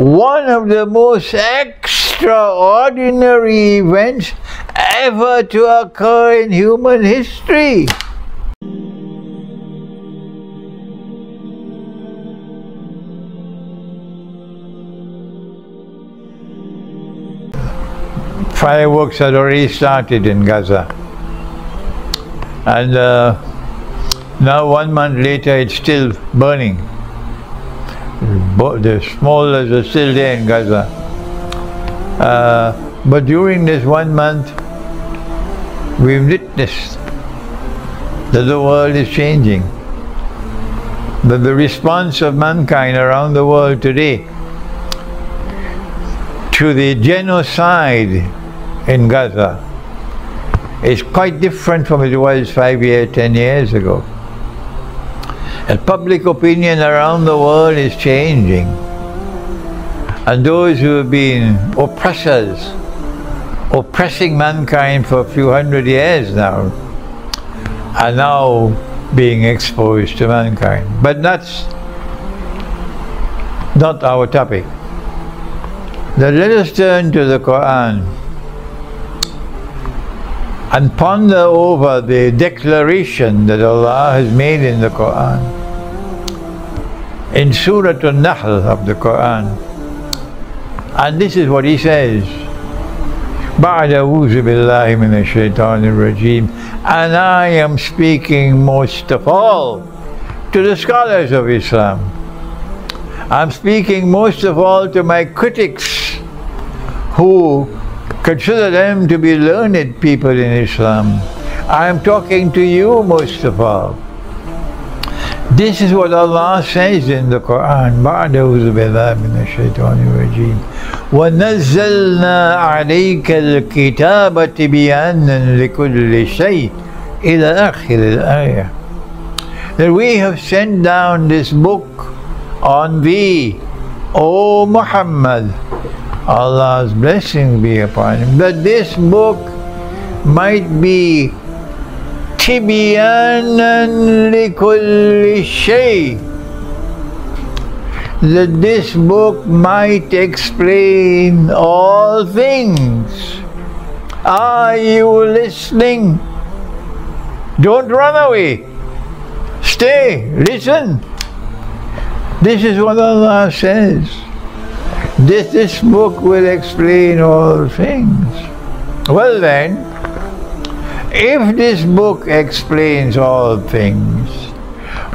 one of the most extraordinary events ever to occur in human history. Fireworks had already started in Gaza, and now 1 month later it's still burning. The smolars are still there in Gaza. But during this 1 month, we've witnessed that the world is changing. That the response of mankind around the world today to the genocide in Gaza is quite different from it was 5 years, 10 years ago. And public opinion around the world is changing. And those who have been oppressors, oppressing mankind for a few hundred years now, are now being exposed to mankind. But that's not our topic. Now let us turn to the Quran and ponder over the declaration that Allah has made in the Quran. In Surah An-Nahl of the Quran. And this is what he says. بَعْدَ أَعُوذُ بِاللَّهِ مِنَ الشَّيْطَانِ الرَّجِيمِ. And I am speaking most of all to the scholars of Islam. I'm speaking most of all to my critics who consider them to be learned people in Islam. I am talking to you most of all. This is what Allah says in the Quran. بَعْدَ أَعُوذُ بِاللَّهِ مِنَ الشَّيْطَانِ الرَّجِيمِ وَنَزَّلْنَا عَلَيْكَ الْكِتَابَ تِبْيَانًا لِكُلِّ شَيْءٍ إِلَى آخِرِ الْآيَةِ. That we have sent down this book on thee, O Muhammad, Allah's blessing be upon him, that this book might be Tibyanan likulli shay, that this book might explain all things. Are you listening? Don't run away. Stay, listen. This is what Allah says. This book will explain all things. Well then, if this book explains all things,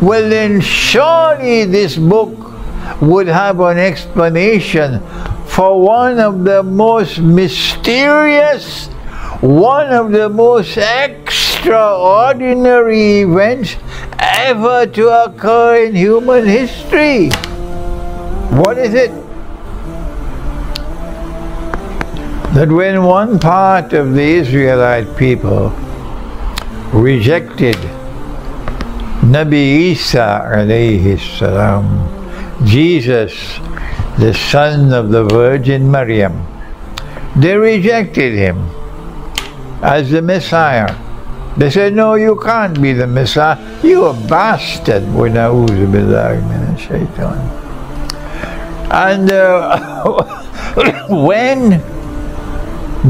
well then surely this book would have an explanation for one of the most mysterious, one of the most extraordinary events ever to occur in human history. What is it? That when one part of the Israelite people rejected Nabi Isa alayhi salam, Jesus, the son of the Virgin Maryam, they rejected him as the Messiah. They said, no, you can't be the Messiah. You're a bastard. وَنَعُوذُ بِاللَّهِ مِنَ الشَّيْطَانِ. And when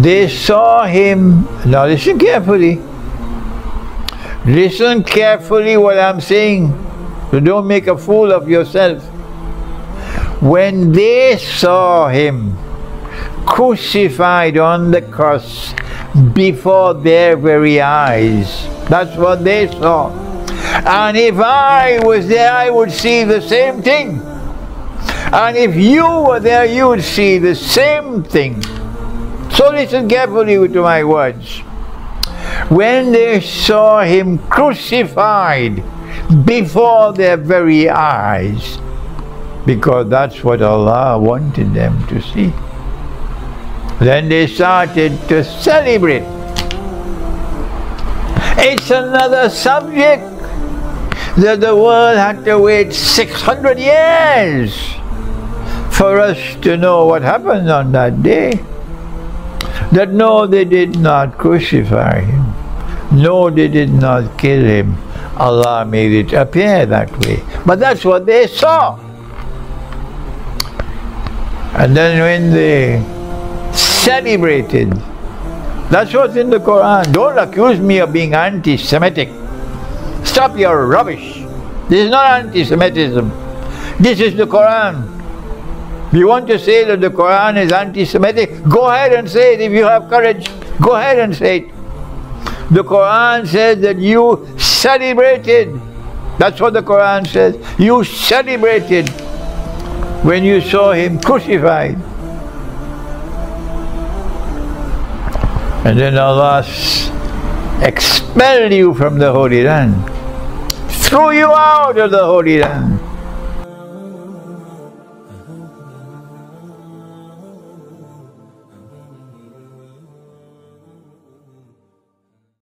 they saw him, now listen carefully. Listen carefully what I'm saying. So don't make a fool of yourself. When they saw him crucified on the cross before their very eyes, that's what they saw. And if I was there, I would see the same thing. And if you were there, you would see the same thing. So listen carefully to my words. When they saw him crucified before their very eyes, because that's what Allah wanted them to see, then they started to celebrate. It's another subject that the world had to wait 600 years for us to know what happened on that day. That no, they did not crucify him. No, they did not kill him. Allah made it appear that way. But that's what they saw. And then when they celebrated, that's what's in the Quran. Don't accuse me of being anti-Semitic. Stop your rubbish. This is not anti-Semitism. This is the Quran. If you want to say that the Quran is anti-Semitic, go ahead and say it if you have courage. Go ahead and say it. The Quran says that you celebrated. That's what the Quran says. You celebrated when you saw him crucified. And then Allah expelled you from the Holy Land. Threw you out of the Holy Land.